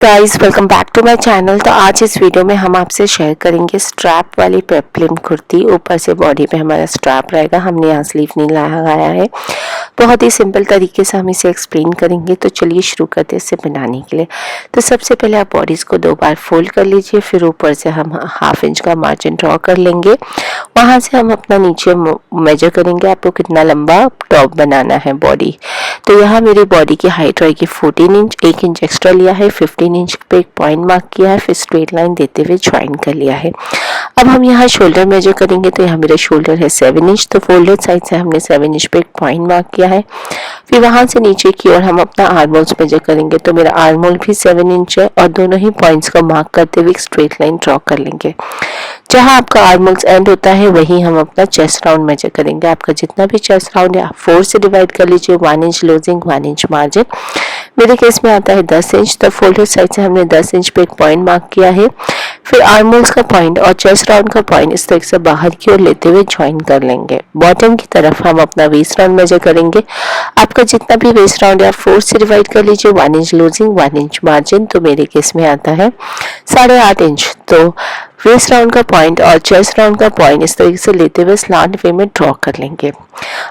Guys welcome back to my channel. तो आज इस वीडियो में हम आपसे शेयर करेंगे स्ट्रैप वाली पेप्लिन कुर्ती। ऊपर से बॉडी पे हमारा स्ट्रैप रहेगा, हमने यहाँ स्लीव नहीं लगाया है। बहुत ही सिंपल तरीके से हम इसे एक्सप्लेन करेंगे। तो चलिए शुरू करते हैं इसे बनाने के लिए। तो सबसे पहले आप बॉडीज़ को 2 बार फोल्ड कर लीजिए, फिर ऊपर से हम 1/2 इंच का मार्जिन ड्रॉ कर लेंगे। वहाँ से हम अपना नीचे मेजर करेंगे आपको कितना लंबा टॉप बनाना है बॉडी। तो यहाँ मेरी बॉडी की हाइट रहेगी 14 इंच, 1 इंच एक्स्ट्रा लिया है, 15 इंच पे एक पॉइंट मार्क किया है, फिर स्ट्रेट लाइन देते हुए ज्वाइन कर लिया है। अब हम यहाँ शोल्डर मेजर करेंगे। तो यहाँ मेरा शोल्डर है 7 इंच, तो फोल्डेड साइड से हमने 7 इंच पे एक पॉइंट मार्क किया है। फिर वहाँ से नीचे की ओर हम अपना आर्म होल्स मेजर करेंगे। तो मेरा आर्म होल भी 7 इंच है और दोनों ही पॉइंट्स को मार्क करते हुए एक स्ट्रेट लाइन ड्रॉ कर लेंगे। जहाँ आपका आर्म होल्स एंड होता है वहीं हम अपना चेस्ट राउंड मेजर करेंगे। आपका जितना भी चेस्ट राउंड है आप 4 से डिवाइड कर लीजिए, 1 इंच लूजिंग 1 इंच मार्जिन। मेरे केस में आता है 10 इंच, तो फोल्डेड साइड से हमने 10 इंच पे एक पॉइंट मार्क किया है। फिर आर्म होल्स का पॉइंट और चेस्ट राउंड का पॉइंट इस तरह से बाहर की ओर लेते हुए ज्वाइन कर लेंगे। बॉटम की तरफ हम अपना वेस्ट राउंड मेजर करेंगे। आपका जितना भी वेस्ट राउंड है आप 4 से डिवाइड कर लीजिए, 1 इंच लूजिंग 1 इंच मार्जिन। तो मेरे केस में आता है 8.5 इंच। तो वेस्ट राउंड का पॉइंट और चेस्ट राउंड का पॉइंट इस तरीके से लेते हुए स्लांट वे में ड्रॉ कर लेंगे।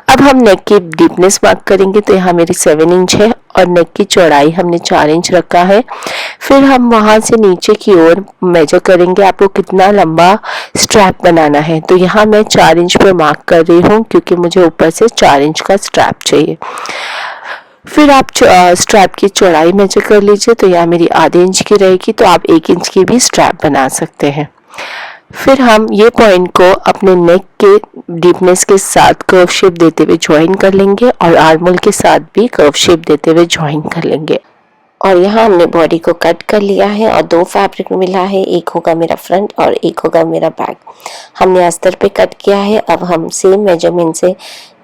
अब हम नेक की डीपनेस मार्क करेंगे। तो यहाँ मेरी 7 इंच है और नेक की चौड़ाई हमने 4 इंच रखा है। फिर हम वहाँ से नीचे की ओर मेजर करेंगे आपको कितना लंबा स्ट्रैप बनाना है। तो यहाँ मैं 4 इंच पे मार्क कर रही हूँ क्योंकि मुझे ऊपर से 4 इंच का स्ट्रैप चाहिए। फिर आप स्ट्रैप की चौड़ाई मेजर कर लीजिए। तो यहाँ मेरी आधे इंच की रहेगी, तो आप 1 इंच की भी स्ट्रैप बना सकते हैं। फिर हम ये पॉइंट को अपने नेक के डीपनेस के साथ कर्व शेप देते हुए ज्वाइन कर लेंगे और आर्म होल के साथ भी कर्व शेप देते हुए ज्वाइन कर लेंगे। और यहाँ हमने बॉडी को कट कर लिया है और 2 फैब्रिक मिला है, एक होगा मेरा फ्रंट और एक होगा मेरा बैक। हमने अस्तर पे कट किया है। अब हम सेम मेजरमेंट से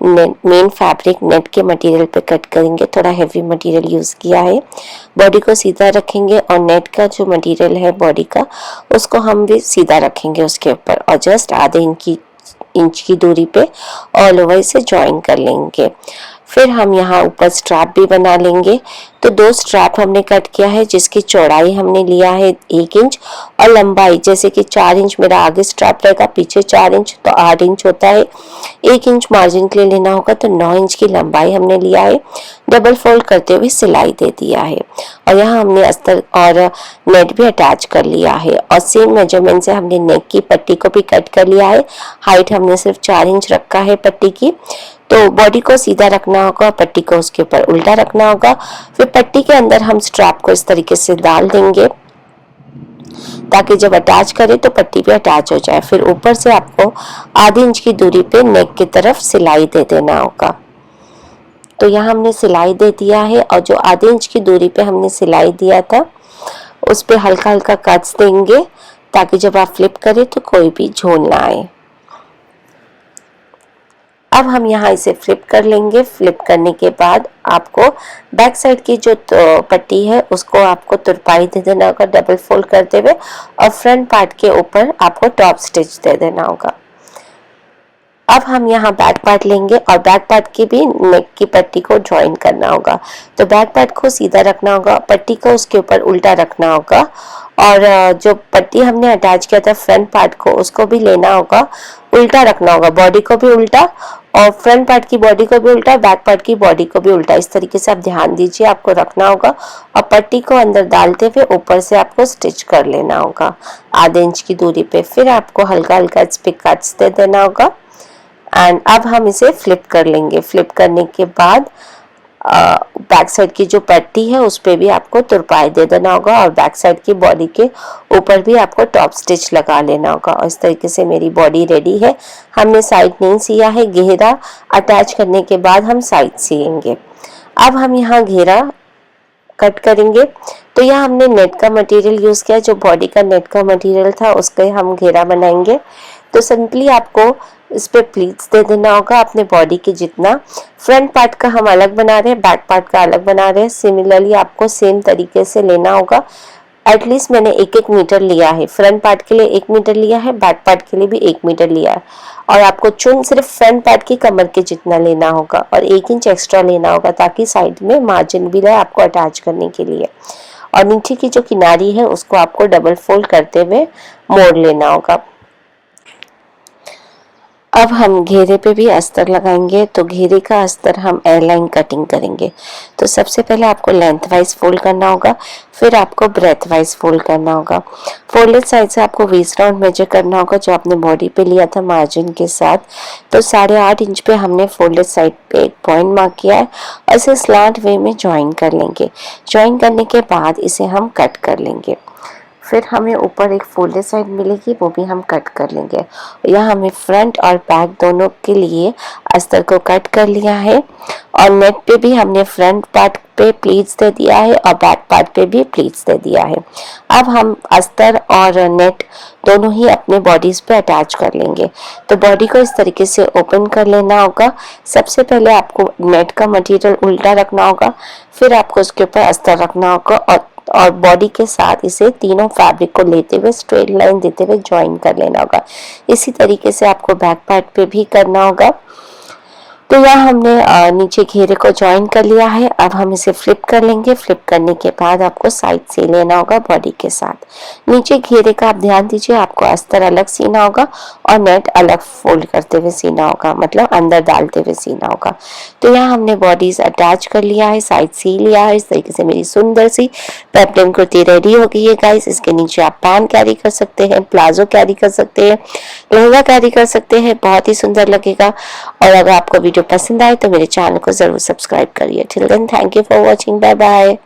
मेन फैब्रिक नेट के मटेरियल पे कट करेंगे। थोड़ा हैवी मटेरियल यूज़ किया है। बॉडी को सीधा रखेंगे और नेट का जो मटेरियल है बॉडी का उसको हम भी सीधा रखेंगे उसके ऊपर और जस्ट आधे इंच की दूरी पे ऑल ओवर से ज्वाइन कर लेंगे। फिर हम यहाँ ऊपर स्ट्रैप भी बना लेंगे। तो 2 स्ट्रैप हमने कट किया है जिसकी चौड़ाई हमने लिया है 1 इंच और लंबाई जैसे कि 4 इंच मेरा आगे स्ट्रैप रहेगा, पीछे 4 इंच, तो 8 इंच होता है। 1 इंच मार्जिन के लिए लेना होगा, तो 9 इंच की लंबाई हमने लिया है। डबल फोल्ड करते हुए सिलाई दे दिया है और यहाँ हमने अस्तर और नेट भी अटैच कर लिया है और सेम मेजरमेंट से हमने नेक की पट्टी को भी कट कर लिया है। हाइट हमने सिर्फ 4 इंच रखा है पट्टी की। तो बॉडी को सीधा रखना होगा, पट्टी को उसके ऊपर उल्टा रखना होगा। फिर पट्टी के अंदर हम स्ट्रैप को इस तरीके से डाल देंगे ताकि जब अटैच करें तो पट्टी पे अटैच हो जाए। फिर ऊपर से आपको आधी इंच की दूरी पे नेक की तरफ सिलाई दे देना होगा। तो यहाँ हमने सिलाई दे दिया है और जो आधे इंच की दूरी पे हमने सिलाई दिया था उस पे हल्का हल्का कट्स देंगे ताकि जब आप फ्लिप करें तो कोई भी झोल ना आए। अब हम यहाँ इसे फ्लिप कर लेंगे। फ्लिप करने के बाद आपको बैक साइड की जो पट्टी है उसको आपको तुरपाई दे देना होगा डबल फोल्ड करते हुए और फ्रंट पार्ट के ऊपर आपको टॉप स्टिच दे देना होगा। अब हम यहाँ बैक पार्ट लेंगे और बैक पार्ट की भी नेक की पट्टी को ज्वाइन करना होगा। तो बैक पार्ट को सीधा रखना होगा, पट्टी को उसके ऊपर उल्टा रखना होगा और जो पट्टी हमने अटैच किया था फ्रंट पार्ट को उसको भी लेना होगा, उल्टा रखना होगा, बॉडी को भी उल्टा और फ्रंट पार्ट की बॉडी को भी उल्टा, बैक पार्ट की बॉडी को भी उल्टा। इस तरीके से आप ध्यान दीजिए, आपको रखना होगा और पट्टी को अंदर डालते हुए ऊपर से आपको स्टिच कर लेना होगा आधे इंच की दूरी पे। फिर आपको हल्का हल्का इस पे कट्स दे देना होगा एंड अब हम इसे फ्लिप कर लेंगे। फ्लिप करने के बाद बैक साइड की जो पट्टी है उस पे भी आपको तुरपाई दे देना होगा और बैक साइड की बॉडी के ऊपर भी आपको टॉप स्टिच लगा लेना होगा। और इस तरीके से मेरी बॉडी रेडी है। हमने साइड नहीं सिया है, घेरा अटैच करने के बाद हम साइड सिएंगे। अब हम यहाँ घेरा कट करेंगे। तो यहाँ हमने नेट का मटेरियल यूज़ किया, जो बॉडी का नेट का मटेरियल था उसके हम घेरा बनाएंगे। तो सिंपली आपको इस पे प्लीट्स दे देना होगा अपने बॉडी के जितना। फ्रंट पार्ट का हम अलग बना रहे हैं, बैक पार्ट का अलग बना रहे हैं। सिमिलरली आपको सेम तरीके से लेना होगा। एटलीस्ट मैंने 1-1 मीटर लिया है, फ्रंट पार्ट के लिए 1 मीटर लिया है, बैक पार्ट के लिए भी 1 मीटर लिया है। और आपको चुन सिर्फ फ्रंट पार्ट की कमर के जितना लेना होगा और 1 इंच एक्स्ट्रा लेना होगा ताकि साइड में मार्जिन भी रहे आपको अटैच करने के लिए। और नीचे की जो किनारी है उसको आपको डबल फोल्ड करते हुए मोड़ लेना होगा। अब हम घेरे पे भी अस्तर लगाएंगे, तो घेरे का अस्तर हम एयरलाइन कटिंग करेंगे। तो सबसे पहले आपको लेंथ वाइज फोल्ड करना होगा, फिर आपको ब्रेथ वाइज फोल्ड करना होगा। फोल्डेड साइड से आपको वेस्ट राउंड मेजर करना होगा जो आपने बॉडी पे लिया था मार्जिन के साथ। तो 8.5 इंच पे हमने फोल्डेड साइड पे एक पॉइंट मार्क किया है और इसे स्लांट वे में ज्वाइन कर लेंगे। ज्वाइन करने के बाद इसे हम कट कर लेंगे। फिर हमें ऊपर एक फोल्डेड साइड मिलेगी, वो भी हम कट कर लेंगे। यहाँ हमें फ्रंट और बैक दोनों के लिए अस्तर को कट कर लिया है और नेट पे भी हमने फ्रंट पार्ट पे प्लीट्स दे दिया है और बैक पार्ट पे भी प्लीट्स दे दिया है। अब हम अस्तर और नेट दोनों ही अपने बॉडीज पे अटैच कर लेंगे। तो बॉडी को इस तरीके से ओपन कर लेना होगा। सबसे पहले आपको नेट का मटेरियल उल्टा रखना होगा, फिर आपको उसके ऊपर अस्तर रखना होगा और बॉडी के साथ इसे तीनों फैब्रिक को लेते हुए स्ट्रेट लाइन देते हुए ज्वाइन कर लेना होगा। इसी तरीके से आपको बैक पार्ट पे भी करना होगा। तो यहाँ हमने नीचे घेरे को ज्वाइन कर लिया है। अब हम इसे फ्लिप कर लेंगे। फ्लिप करने के बाद आपको साइड से लेना होगा बॉडी के साथ। नीचे घेरे का आप ध्यान दीजिए, आपको अस्तर अलग सीना होगा और नेट अलग फोल्ड करते हुए सीना होगा, मतलब अंदर डालते हुए सीना होगा। तो यहाँ हमने बॉडीज अटैच कर लिया है, साइड सी लिया है। इस तरीके से मेरी सुंदर सी पेप्लम कुर्ती रेडी हो गई है गाइस। इसके नीचे आप पैंट कैरी कर सकते हैं, प्लाजो कैरी कर सकते हैं, लहंगा कैरी कर सकते हैं, बहुत ही सुंदर लगेगा। और अगर आपको वीडियो पसंद आए तो मेरे चैनल को जरूर सब्सक्राइब करिए। Till then thank you for watching, bye bye.